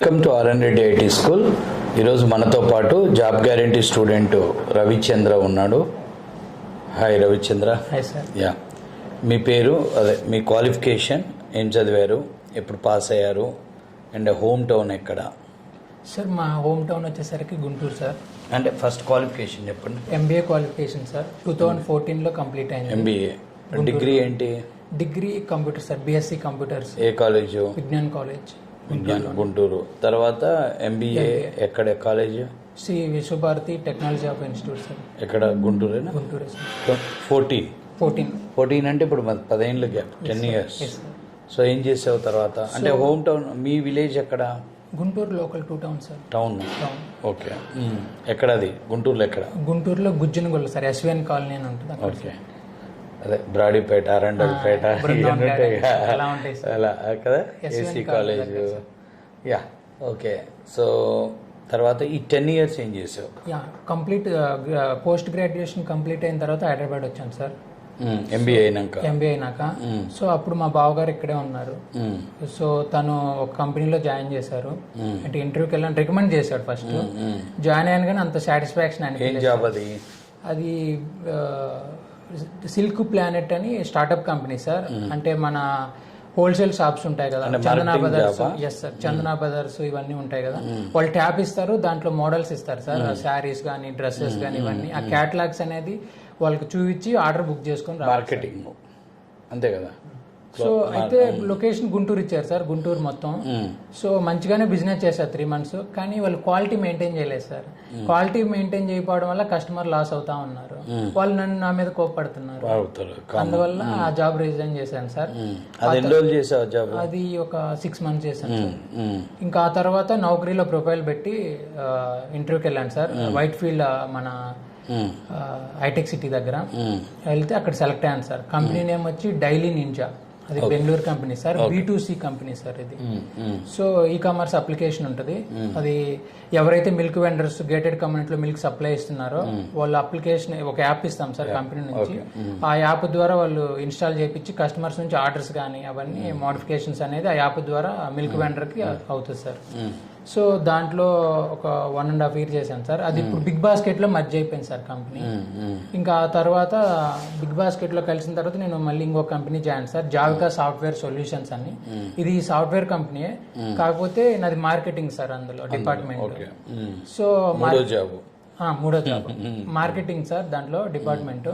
Welcome to RN Reddy IT school. ఈరోజు మనతో పాటు జాబ్ గ్యారంటీ స్టూడెంట్ రవిచంద్ర ఉన్నాడు. Hi Ravichandra. Hi sir. Yeah, మీ పేరు, అదే మీ క్వాలిఫికేషన్, ఏం చదివారు, ఎప్పుడు పాస్ అయ్యారు, అండ్ హోమ్ టౌన్ ఎక్కడ? సార్ మా హోమ్ టౌన్ వచ్చేసరికి గుంటూరు సార్. అంటే ఫస్ట్ క్వాలిఫికేషన్ చెప్పండి. ఎంబీఏ క్వాలిఫికేషన్ సార్, 2014లో కంప్లీట్ అయింది. ఎంబీఏ. డిగ్రీ ఏంటి? Degree computer sir, BSc computers. ఏ కాలేజు? విజ్ఞాన్ కాలేజ్, గుంటూరు. తర్వాత ఎంబీఏ ఎక్కడ college? Shri Vishwabharati technology of institute sir. ఎక్కడ? గుంటూరేనా? గుంటూరు సార్. 14 అంటే ఇప్పుడు 10 ఏళ్ళ గ్యాప్, 10 years. సో ఏం చేసావు తర్వాత? అంటే హోమ్ టౌన్ మీ విలేజ్ ఎక్కడ? Guntur local 2 town sir. Town. Okay. ఎక్కడ అది? గుంటూరులో ఎక్కడ? గుంటూరులో గుజ్జనగొల్ల సార్, ఎస్విఎన్ కాలనీ అని ఉంటుంది. ఓకే. అదే బ్రాడీపేట, అరండల్పేట అలా కదా, AC college. Yeah, okay. So తర్వాత ఈ 10 years ఏం చేసావు? Yeah, complete post graduation complete అయిన తర్వాత హైదరాబాద్ వచ్చాను సార్. ఎంబీఏ అయినాక సో అప్పుడు మా బావగారు ఇక్కడే ఉన్నారు. సో తను ఒక కంపెనీలో జాయిన్ చేశారు. అంటే ఇంటర్వ్యూకి వెళ్ళాను, రికమెండ్ చేశాడు ఫస్ట్. జాయిన్ అయ్యాను కానీ అంత సాటిస్ఫాక్షన్ అనిపించలేదు. జాబ్ అది? అది సిల్క్ ప్లానెట్ అని స్టార్ట్అప్ కంపెనీ సార్. అంటే మన హోల్సేల్ షాప్స్ ఉంటాయి కదా, Chandana brothers. Yes sir, Chandana brothers ఇవన్నీ ఉంటాయి కదా, వాళ్ళు ట్యాప్ ఇస్తారు, దాంట్లో మోడల్స్ ఇస్తారు సార్, శారీస్ కానీ డ్రెస్సెస్ కానీ ఇవన్నీ. ఆ క్యాటలాగ్స్ అనేది వాళ్ళకి చూపించి ఆర్డర్ బుక్ చేసుకొని మార్కెటింగ్, అంతే కదా. సో అయితే లొకేషన్ గుంటూరు ఇచ్చారు సార్, గుంటూరు మొత్తం. సో మంచిగానే బిజినెస్ చేశారు 3 months, కానీ వాళ్ళు క్వాలిటీ మెయింటైన్ చేయలేదు సార్. క్వాలిటీ మెయింటైన్ చేయకపోవడం వల్ల కస్టమర్ లాస్ అవుతా ఉన్నారు. వాళ్ళు నా మీద కోప్పడుతున్నారు. అందువల్ల ఆ జాబ్ రిజైన్ చేశాను సార్. అది ఒక 6 months చేశాను సార్. ఇంకా ఆ తర్వాత నౌకరీలో ప్రొఫైల్ పెట్టి ఇంటర్వ్యూకి వెళ్ళాను సార్. వైట్ ఫీల్డ్ మన హైటెక్ సిటీ దగ్గర వెళ్తే అక్కడ సెలెక్ట్ అయ్యాను సార్. కంపెనీ నేమ్ వచ్చి డైలీ నింజా. అది Bengaluru company sir, B2C company sir ఇది. సో ఈ కామర్స్ అప్లికేషన్ ఉంటుంది. అది ఎవరైతే మిల్క్ వెండర్స్ గేటెడ్ కమ్యూనిటీలో మిల్క్ సప్లై ఇస్తున్నారో వాళ్ళ అప్లికేషన్ ఒక యాప్ ఇస్తాం సార్ కంపెనీ నుంచి. ఆ యాప్ ద్వారా వాళ్ళు ఇన్స్టాల్ చేయించి కస్టమర్స్ నుంచి ఆర్డర్స్ కానీ అవన్నీ మోడిఫికేషన్స్ అనేది ఆ యాప్ ద్వారా మిల్క్ వెండర్కి అవుతుంది సార్. సో దాంట్లో ఒక 1.5 years చేశాను సార్. అది ఇప్పుడు బిగ్ బాస్కెట్లో మర్జ్ అయిపోయింది సార్ కంపెనీ. ఇంకా ఆ తర్వాత బిగ్ బాస్కెట్లో కలిసిన తర్వాత నేను మళ్ళీ ఇంకో company join sir, Javika software solutions అని. ఇది సాఫ్ట్వేర్ కంపెనీ, కాకపోతే నాది మార్కెటింగ్ సార్ అందులో డిపార్ట్మెంట్. సో మూడో జాబ్ మార్కెటింగ్ సార్, దాంట్లో డిపార్ట్మెంట్.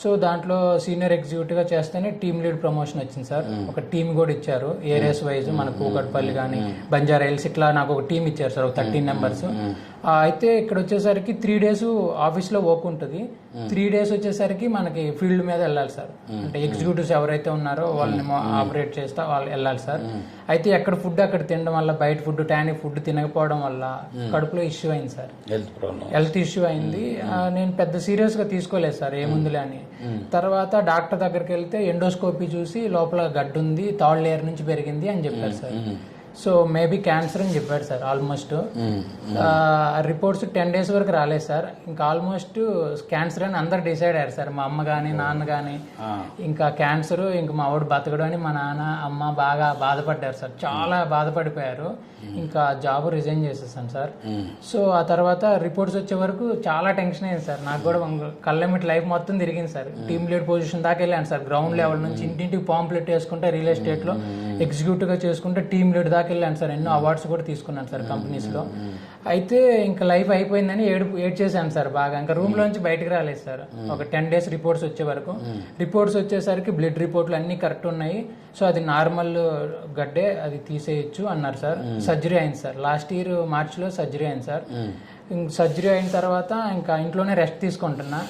సో దాంట్లో సీనియర్ ఎగ్జిక్యూటివ్గా చేస్తేనే టీమ్ లీడ్ ప్రమోషన్ వచ్చింది సార్. ఒక టీమ్ కూడా ఇచ్చారు ఏరియాస్ వైజ్, మన కూకట్పల్లి కానీ బంజారా హిల్స్, ఇట్లా నాకు ఒక టీం ఇచ్చారు సార్, ఒక 13 members. అయితే ఇక్కడ వచ్చేసరికి 3 days ఆఫీస్లో వర్క్ ఉంటుంది, 3 days వచ్చేసరికి మనకి ఫీల్డ్ మీద వెళ్ళాలి సార్. అంటే ఎగ్జిక్యూటివ్స్ ఎవరైతే ఉన్నారో వాళ్ళని ఆపరేట్ చేస్తా వాళ్ళు వెళ్ళాలి సార్. అయితే ఎక్కడ ఫుడ్ అక్కడ తినడం వల్ల, బయట ఫుడ్ టానిక్ ఫుడ్ తినకపోవడం వల్ల కడుపులో ఇష్యూ అయింది సార్, హెల్త్ ఇష్యూ అయింది. నేను పెద్ద సీరియస్గా తీసుకోలేదు సార్, ఏముందిలే అని. తర్వాత డాక్టర్ దగ్గరికి వెళ్తే ఎండోస్కోపీ చూసి లోపల గడ్డు ఉంది, థర్డ్ లేయర్ నుంచి పెరిగింది అని చెప్పారు సార్. సో మేబీ క్యాన్సర్ అని చెప్పాడు సార్. ఆల్మోస్ట్ రిపోర్ట్స్ 10 days వరకు రాలేదు సార్. ఇంకా ఆల్మోస్ట్ క్యాన్సర్ అని అందరు డిసైడ్ అయ్యారు సార్, మా అమ్మ కానీ నాన్న కానీ. ఇంకా క్యాన్సర్, ఇంకా మా వాడు బతకడు అని మా నాన్న అమ్మ బాగా బాధపడ్డారు సార్, చాలా బాధపడిపోయారు. ఇంకా జాబ్ రిజైన్ చేసేసాను సార్. సో ఆ తర్వాత రిపోర్ట్స్ వచ్చే వరకు చాలా టెన్షన్ అయింది సార్. నాకు కూడా కళ్ళెమిటి లైఫ్ మొత్తం తిరిగింది సార్. టీమ్ లీడ్ పొజిషన్ దాకా వెళ్ళాను సార్. గ్రౌండ్ లెవెల్ నుంచి ఇంటింటికి పాంప్లెట్ వేసుకుంటే రియల్ ఎస్టేట్లో ఎగ్జిక్యూటివ్గా చేసుకుంటే టీమ్ లీడ్ దాకా వెళ్ళాను సార్. ఎన్నో అవార్డ్స్ కూడా తీసుకున్నాను సార్ కంపెనీస్లో. అయితే ఇంకా లైఫ్ అయిపోయిందని ఏడ్చేసాను సార్ బాగా. ఇంకా రూమ్లోంచి బయటకు రాలేదు సార్ ఒక 10 days రిపోర్ట్స్ వచ్చే వరకు. రిపోర్ట్స్ వచ్చేసరికి బ్లడ్ రిపోర్ట్లు అన్నీ కరెక్ట్ ఉన్నాయి. సో అది నార్మల్ గడ్డే, అది తీసేయచ్చు అన్నారు సార్. సర్జరీ అయింది సార్, లాస్ట్ ఇయర్ Marchలో సర్జరీ అయింది సార్. సర్జరీ అయిన తర్వాత ఇంకా ఇంట్లోనే రెస్ట్ తీసుకుంటున్నా.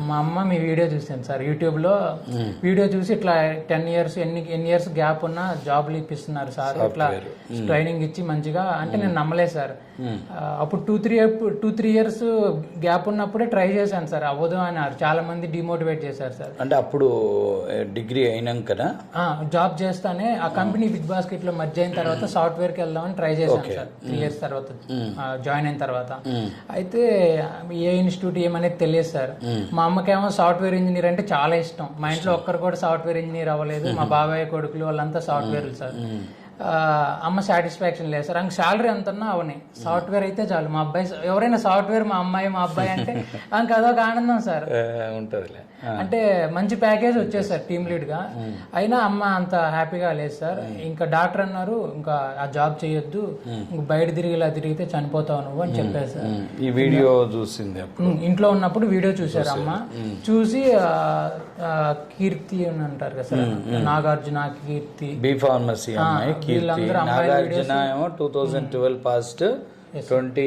మా అమ్మ మీ వీడియో చూసాను సార్ యూట్యూబ్లో. వీడియో చూసి ఇట్లా 10 years ఎన్ని ఇయర్స్ గ్యాప్ ఉన్నా జాబ్లు ఇప్పిస్తున్నారు సార్, ఇట్లా ట్రైనింగ్ ఇచ్చి మంచిగా. అంటే నేను నమ్మలేదు సార్. అప్పుడు 2-3 years గ్యాప్ ఉన్నప్పుడే ట్రై చేశాను సార్, అవ్వదు అన్నారు. చాలా మంది డిమోటివేట్ చేశారు సార్. అంటే అప్పుడు డిగ్రీ అయినాకనా జాబ్ చేస్తానే ఆ కంపెనీ బిగ్ బాస్కెట్లో మర్జ్ అయిన తర్వాత సాఫ్ట్వేర్కి వెళ్దామని ట్రై చేశాను సార్. 3 years తర్వాత జాయిన్ అయిన తర్వాత. అయితే ఏ ఇన్స్టిట్యూట్ ఏమనేది తెలియదు సార్. మా అమ్మకేమో సాఫ్ట్వేర్ ఇంజనీర్ అంటే చాలా ఇష్టం. మా ఇంట్లో ఒక్కరు కూడా సాఫ్ట్వేర్ ఇంజనీర్ అవ్వలేదు. మా బాబాయ్ కొడుకులు వాళ్ళంతా సాఫ్ట్వేర్లు సార్. అమ్మ సాటిస్ఫాక్షన్ లేదు సార్, అంక శాలరీ ఎంతన్నా అవని, సాఫ్ట్వేర్ అయితే చాలు, మా అబ్బాయి ఎవరైనా సాఫ్ట్వేర్ మా అమ్మాయి మా అబ్బాయి అంటే అంక అదొక ఆనందం సార్. ఉంటుందిలే. అంటే మంచి ప్యాకేజ్ వచ్చేది సార్ టీమ్ లీడ్ గా, అయినా అమ్మ అంత హ్యాపీగా లేదు సార్. ఇంకా డాక్టర్ అన్నారు ఇంకా ఆ జాబ్ చేయొద్దు, ఇంక బయట ఇలా తిరిగితే చనిపోతావు నువ్వు అని చెప్పారు సార్. ఈ వీడియో చూసింది ఇంట్లో ఉన్నప్పుడు వీడియో చూసారు అమ్మ, చూసి కీర్తి అని అంటారు కదా సార్, నాగార్జున కీర్తి బి ఫార్మసీ అమ్మాయి కీర్తి, నాగార్జున ఏమో 2012 పాస్ట్ 24.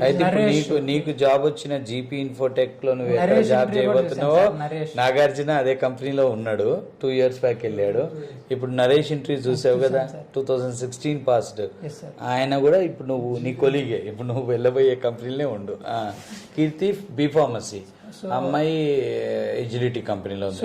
అయితే ఇప్పుడు నీకు జాబ్ వచ్చిన జీపీ ఇన్ఫోటెక్ లో నువ్వు ఎక్కడ జాబ్ చేయబోతున్నావో, నాగార్జున అదే కంపెనీలో ఉన్నాడు, 2 years బ్యాక్ వెళ్ళాడు. ఇప్పుడు నరేష్ ఇంటర్వ్యూ చూసావు కదా, 2016 పాస్ట్, ఆయన కూడా ఇప్పుడు నువ్వు నీ కొలీగే, ఇప్పుడు నువ్వు వెళ్ళబోయే కంపెనీలోనే ఉండు. కీర్తి బి ఫార్మసీ, అమ్మాయి ఎజిలిటీ కంపెనీలో ఉంది.